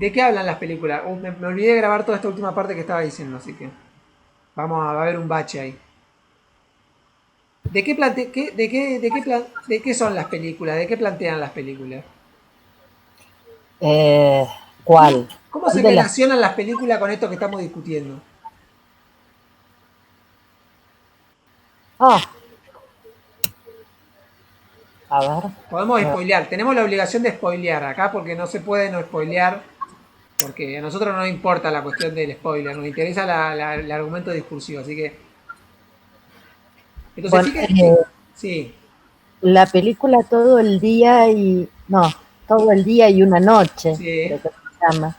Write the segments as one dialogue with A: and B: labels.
A: ¿De qué hablan las películas? Me olvidé de grabar toda esta última parte que estaba diciendo, así que va a haber un bache ahí. ¿De qué, de qué son las películas? ¿De qué plantean las películas?
B: Eh,
A: ¿Cómo,
B: ¿Cuál?
A: cómo
B: ¿Cuál
A: se
B: de las?
A: relacionan las películas con esto que estamos discutiendo?
B: Ah, a ver.
A: Podemos
B: eh,
A: spoilear, tenemos la obligación de spoilear acá porque no se puede no spoilear, porque a nosotros no nos importa la cuestión del spoiler, nos interesa el argumento discursivo, así que... Entonces,
B: bueno,
A: fíjate, sí,
B: la película Todo el día y... No, Todo el día y una noche,
A: sí,
B: creo que se llama.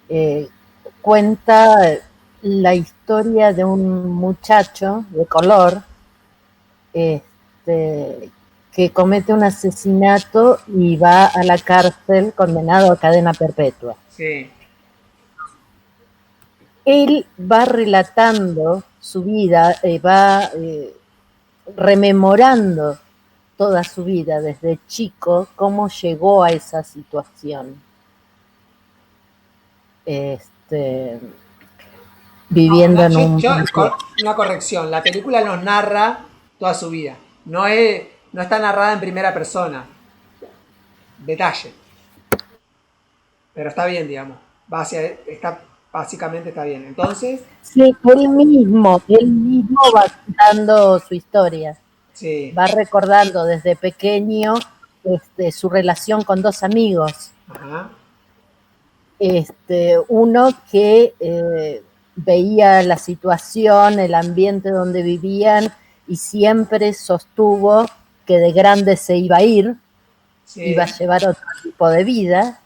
B: eh, Cuenta la historia de un muchacho de color este, que comete un asesinato y va a la cárcel condenado a cadena perpetua.
A: sí.
B: Él va relatando su vida, va rememorando toda su vida desde chico, cómo llegó a esa situación. Este,
A: No,
B: Viviendo en un...
A: una corrección, la película nos narra toda su vida, no está narrada en primera persona, detalle, pero está bien, digamos, está, básicamente está bien. Entonces,
B: Sí, él mismo va contando su historia,
A: sí,
B: va recordando desde pequeño su relación con dos amigos.
A: ajá,
B: Uno que veía la situación, el ambiente donde vivían y siempre sostuvo que de grande se iba a ir, iba a
A: sí,
B: llevar otro tipo de vida.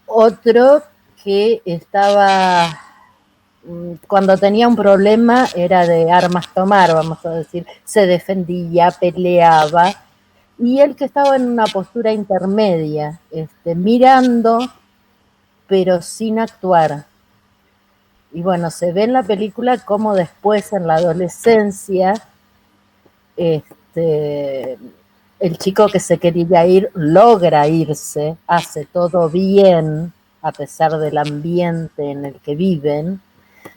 B: Otro que estaba, cuando tenía un problema era de armas tomar, vamos a decir, se defendía, peleaba, y él que estaba en una postura intermedia, mirando pero sin actuar. Y bueno, se ve en la película cómo después en la adolescencia, este, el chico que se quería ir logra irse, hace todo bien a pesar del ambiente en el que viven,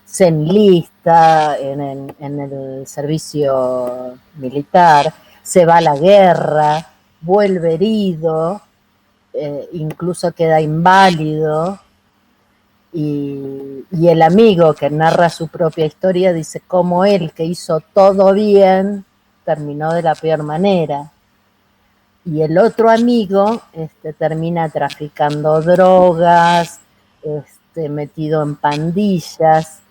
B: se enlista en el servicio militar, se va a la guerra, vuelve herido, incluso queda inválido, y el amigo que narra su propia historia dice cómo él, que hizo todo bien, terminó de la peor manera. Y el otro amigo termina traficando drogas, metido en pandillas,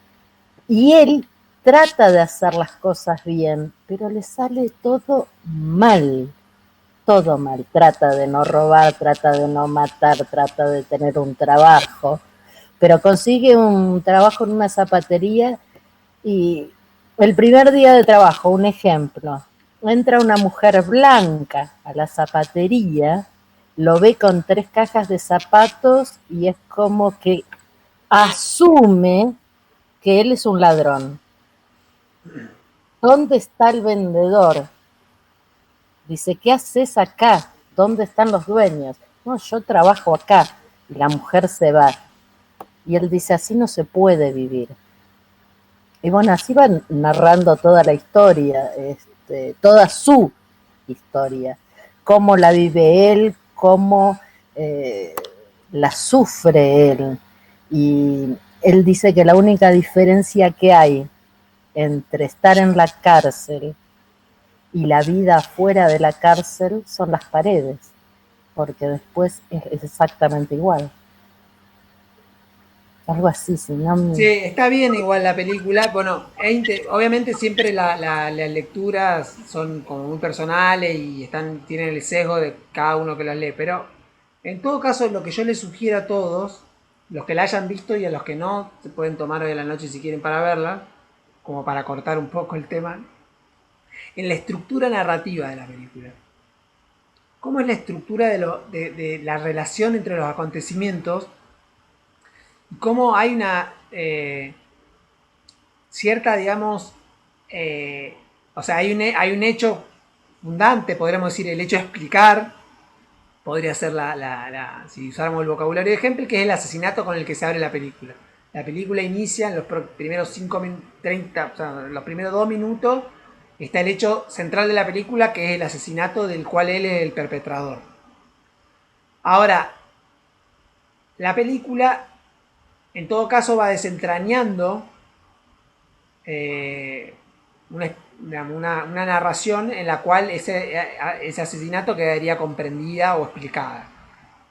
B: y él trata de hacer las cosas bien, pero le sale todo mal, todo mal. Trata de no robar, trata de no matar, trata de tener un trabajo, pero consigue un trabajo en una zapatería y el primer día de trabajo, un ejemplo, entra una mujer blanca a la zapatería, lo ve con 3 cajas de zapatos y es como que asume que él es un ladrón. ¿Dónde está el vendedor? Dice, ¿qué haces acá? ¿Dónde están los dueños? No, yo trabajo acá. Y la mujer se va. Y él dice, así no se puede vivir. Y bueno, así van narrando toda la historia, toda su historia, cómo la vive él, cómo eh, la sufre él. Y él dice que la única diferencia que hay entre estar en la cárcel y la vida fuera de la cárcel son las paredes, porque después es exactamente igual. Algo así, si no
A: sí,
B: me...
A: está bien igual la película. Bueno, obviamente siempre las lecturas son como muy personales y tienen el sesgo de cada uno que las lee, pero en todo caso lo que yo les sugiero a todos, los que la hayan visto y a los que no, se pueden tomar hoy a la noche si quieren para verla, como para cortar un poco el tema, en la estructura narrativa de la película. ¿Cómo es la estructura de la relación entre los acontecimientos? ¿Cómo hay una cierta, digamos, eh, o sea, hay un hecho fundante, podríamos decir, el hecho de explicar, podría ser si usáramos el vocabulario de ejemplo, que es el asesinato con el que se abre la película. La película inicia en los primeros 30, o sea, los primeros 2 minutos, está el hecho central de la película, que es el asesinato del cual él es el perpetrador. Ahora, la película, en todo caso, va desentrañando eh, una narración en la cual ese asesinato quedaría comprendida o explicada,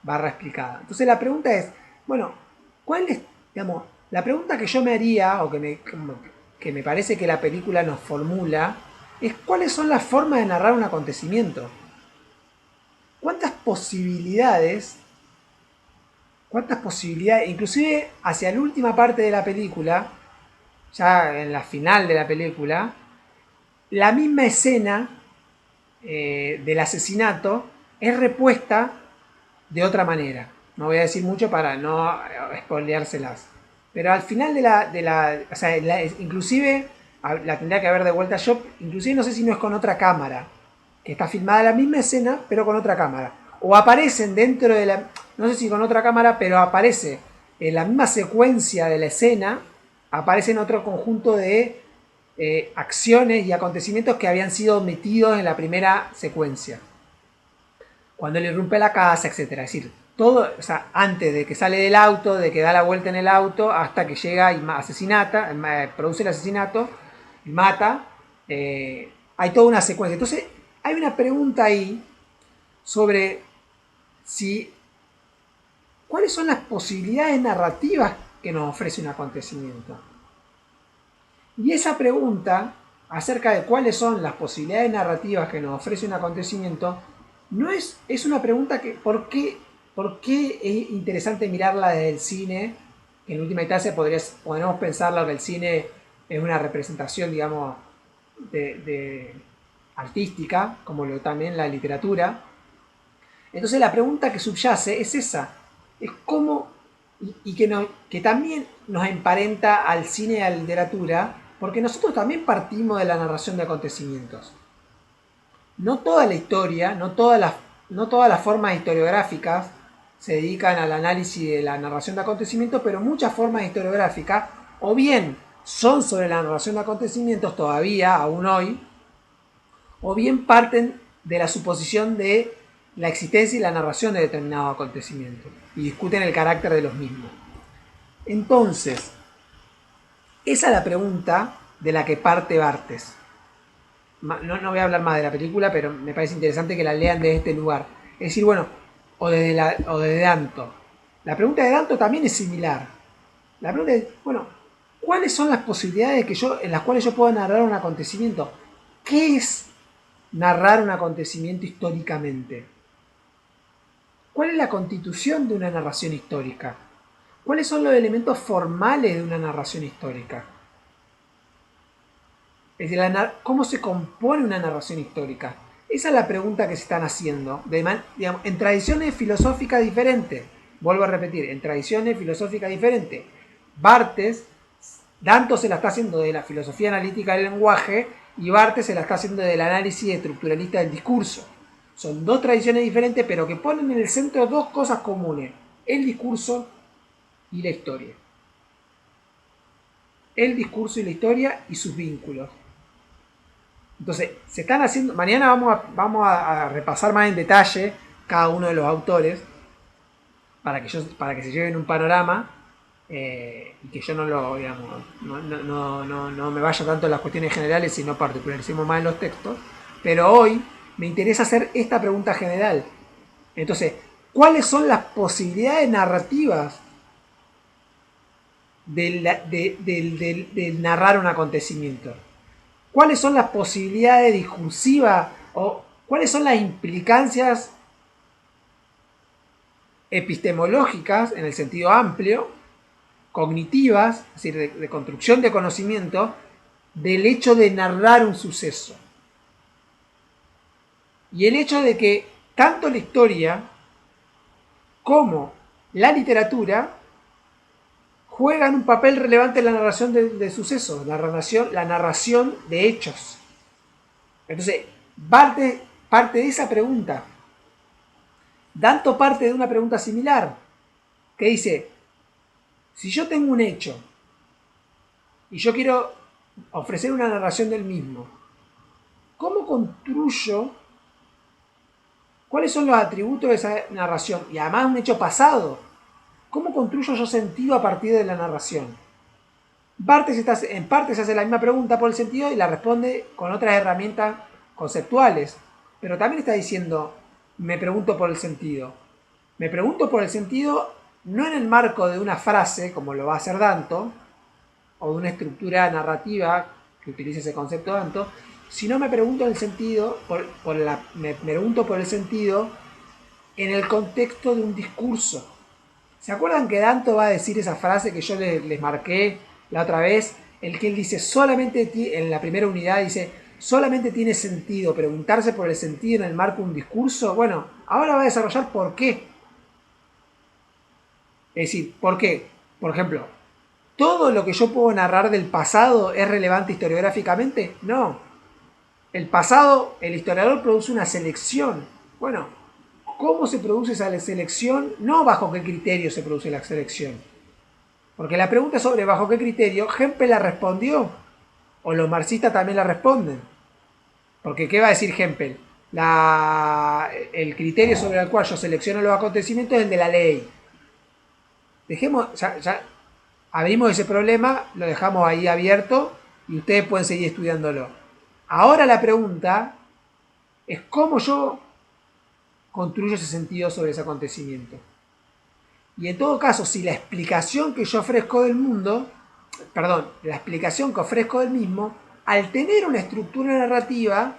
A: barra explicada. Entonces la pregunta es, bueno, ¿cuál es, digamos, la pregunta que yo me haría, o que me parece que la película nos formula, es cuáles son las formas de narrar un acontecimiento? ¿Cuántas posibilidades, inclusive hacia la última parte de la película, ya en la final de la película, la misma escena del asesinato es repuesta de otra manera? No voy a decir mucho para no spoileárselas. Pero al final o sea, inclusive la tendría que haber de vuelta yo, inclusive no sé si no es con otra cámara, que está filmada la misma escena, pero con otra cámara. O aparecen dentro de la, no sé si con otra cámara, pero aparece en la misma secuencia de la escena, aparece en otro conjunto de acciones y acontecimientos que habían sido omitidos en la primera secuencia. Cuando él irrumpe la casa, etcétera. Es decir, todo, o sea, antes de que sale del auto, de que da la vuelta en el auto, hasta que llega y produce el asesinato y mata, hay toda una secuencia. Entonces, hay una pregunta ahí sobre si cuáles son las posibilidades narrativas que nos ofrece un acontecimiento. Y esa pregunta acerca de cuáles son las posibilidades narrativas que nos ofrece un acontecimiento no es una pregunta que ¿por qué es interesante mirarla desde el cine? Que en última instancia podemos pensarlo que el cine es una representación, digamos, de artística, como también la literatura. Entonces la pregunta que subyace es esa, es cómo, y que también nos emparenta al cine y a la literatura, porque nosotros también partimos de la narración de acontecimientos. No toda la historia, no todas las formas historiográficas se dedican al análisis de la narración de acontecimientos, pero muchas formas historiográficas o bien son sobre la narración de acontecimientos todavía, aún hoy, o bien parten de la suposición de la existencia y la narración de determinados acontecimientos y discuten el carácter de los mismos. Entonces, esa es la pregunta de la que parte Barthes. No voy a hablar más de la película, pero me parece interesante que la lean desde este lugar. Es decir, bueno, o desde Danto. La pregunta de Danto también es similar. La pregunta es, bueno, ¿cuáles son las posibilidades en las cuales yo puedo narrar un acontecimiento? ¿Qué es narrar un acontecimiento históricamente? ¿Cuál es la constitución de una narración histórica? ¿Cuáles son los elementos formales de una narración histórica? Es decir, ¿cómo se compone una narración histórica? Esa es la pregunta que se están haciendo, digamos, en tradiciones filosóficas diferentes. Vuelvo a repetir, en tradiciones filosóficas diferentes. Barthes, Danto se la está haciendo de la filosofía analítica del lenguaje y Barthes se la está haciendo del análisis estructuralista del discurso. Son dos tradiciones diferentes, pero que ponen en el centro dos cosas comunes: el discurso y la historia. El discurso y la historia y sus vínculos. Entonces, se están haciendo. Mañana vamos a repasar más en detalle cada uno de los autores para que se lleven un panorama y que yo no lo, digamos, no me vaya tanto en las cuestiones generales, sino particularicemos más en los textos. Pero hoy me interesa hacer esta pregunta general. Entonces, ¿cuáles son las posibilidades narrativas de narrar un acontecimiento? ¿Cuáles son las posibilidades discursivas o cuáles son las implicancias epistemológicas en el sentido amplio, cognitivas, es decir, de construcción de conocimiento, del hecho de narrar un suceso? Y el hecho de que tanto la historia como la literatura juegan un papel relevante en la narración de sucesos, la narración de hechos. Entonces, parte de esa pregunta. Danto parte de una pregunta similar, que dice, si yo tengo un hecho y yo quiero ofrecer una narración del mismo, ¿cómo construyo? ¿Cuáles son los atributos de esa narración? Y además un hecho pasado. ¿Cómo construyo yo sentido a partir de la narración? En parte se hace la misma pregunta por el sentido y la responde con otras herramientas conceptuales. Pero también está diciendo, me pregunto por el sentido. Me pregunto por el sentido no en el marco de una frase, como lo va a hacer Danto, o de una estructura narrativa que utilice ese concepto Danto, sino me pregunto en el sentido, me pregunto por el sentido en el contexto de un discurso. ¿Se acuerdan que Danto va a decir esa frase que yo les marqué la otra vez? El que él dice solamente, en la primera unidad dice, solamente tiene sentido preguntarse por el sentido en el marco de un discurso. Bueno, ahora va a desarrollar por qué. Es decir, ¿por qué? Por ejemplo, ¿todo lo que yo puedo narrar del pasado es relevante historiográficamente? No. El pasado, el historiador produce una selección. Bueno, ¿cómo se produce esa selección? No bajo qué criterio se produce la selección. Porque la pregunta sobre bajo qué criterio, Hempel la respondió. O los marxistas también la responden. Porque ¿qué va a decir Hempel? El criterio sobre el cual yo selecciono los acontecimientos es el de la ley. Dejemos, ya abrimos ese problema, lo dejamos ahí abierto y ustedes pueden seguir estudiándolo. Ahora la pregunta es cómo yo construyo ese sentido sobre ese acontecimiento. Y en todo caso, si la explicación que yo ofrezco del mundo, perdón, la explicación que ofrezco del mismo, al tener una estructura narrativa,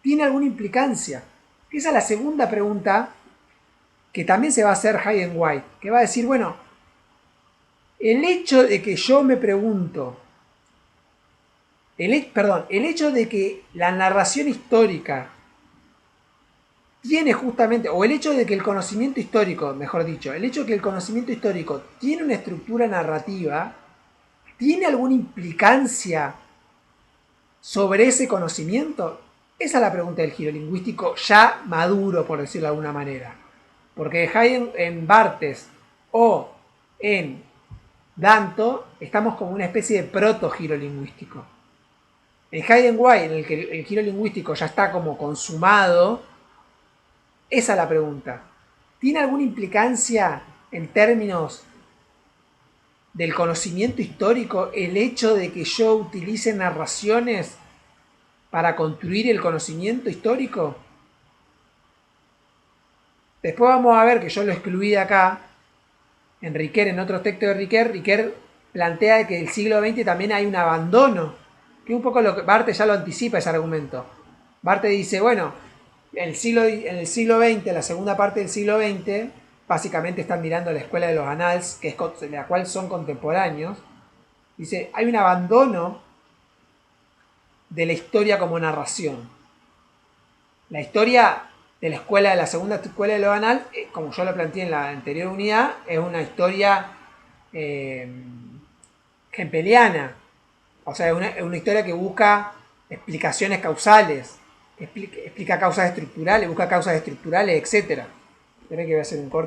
A: tiene alguna implicancia. Esa es la segunda pregunta que también se va a hacer Hayden White, que va a decir, bueno, el hecho de que yo me pregunto, el hecho de que la narración histórica tiene justamente, o el hecho de que el conocimiento histórico, mejor dicho, el hecho de que el conocimiento histórico tiene una estructura narrativa, ¿tiene alguna implicancia sobre ese conocimiento? Esa es la pregunta del giro lingüístico ya maduro, por decirlo de alguna manera. Porque en Barthes o en Danto estamos como una especie de proto-giro lingüístico. En Hayden White, en el que el giro lingüístico ya está como consumado, esa es la pregunta. ¿Tiene alguna implicancia en términos del conocimiento histórico el hecho de que yo utilice narraciones para construir el conocimiento histórico? Después vamos a ver que yo lo excluí de acá, en Riquet, en otros textos de Riquet plantea que del siglo XX también hay un abandono, que un poco lo que Barthes ya lo anticipa ese argumento. Barthes dice, bueno, en el siglo XX, la segunda parte del siglo XX, básicamente están mirando la escuela de los Annals, que es la cual son contemporáneos. Dice, hay un abandono de la historia como narración. La historia de la segunda escuela de los Annals, como yo lo planteé en la anterior unidad, es una historia hempeliana. O sea, es una historia que busca explicaciones causales, explica causas estructurales, busca causas estructurales, etc. Esperen que voy a hacer un corte.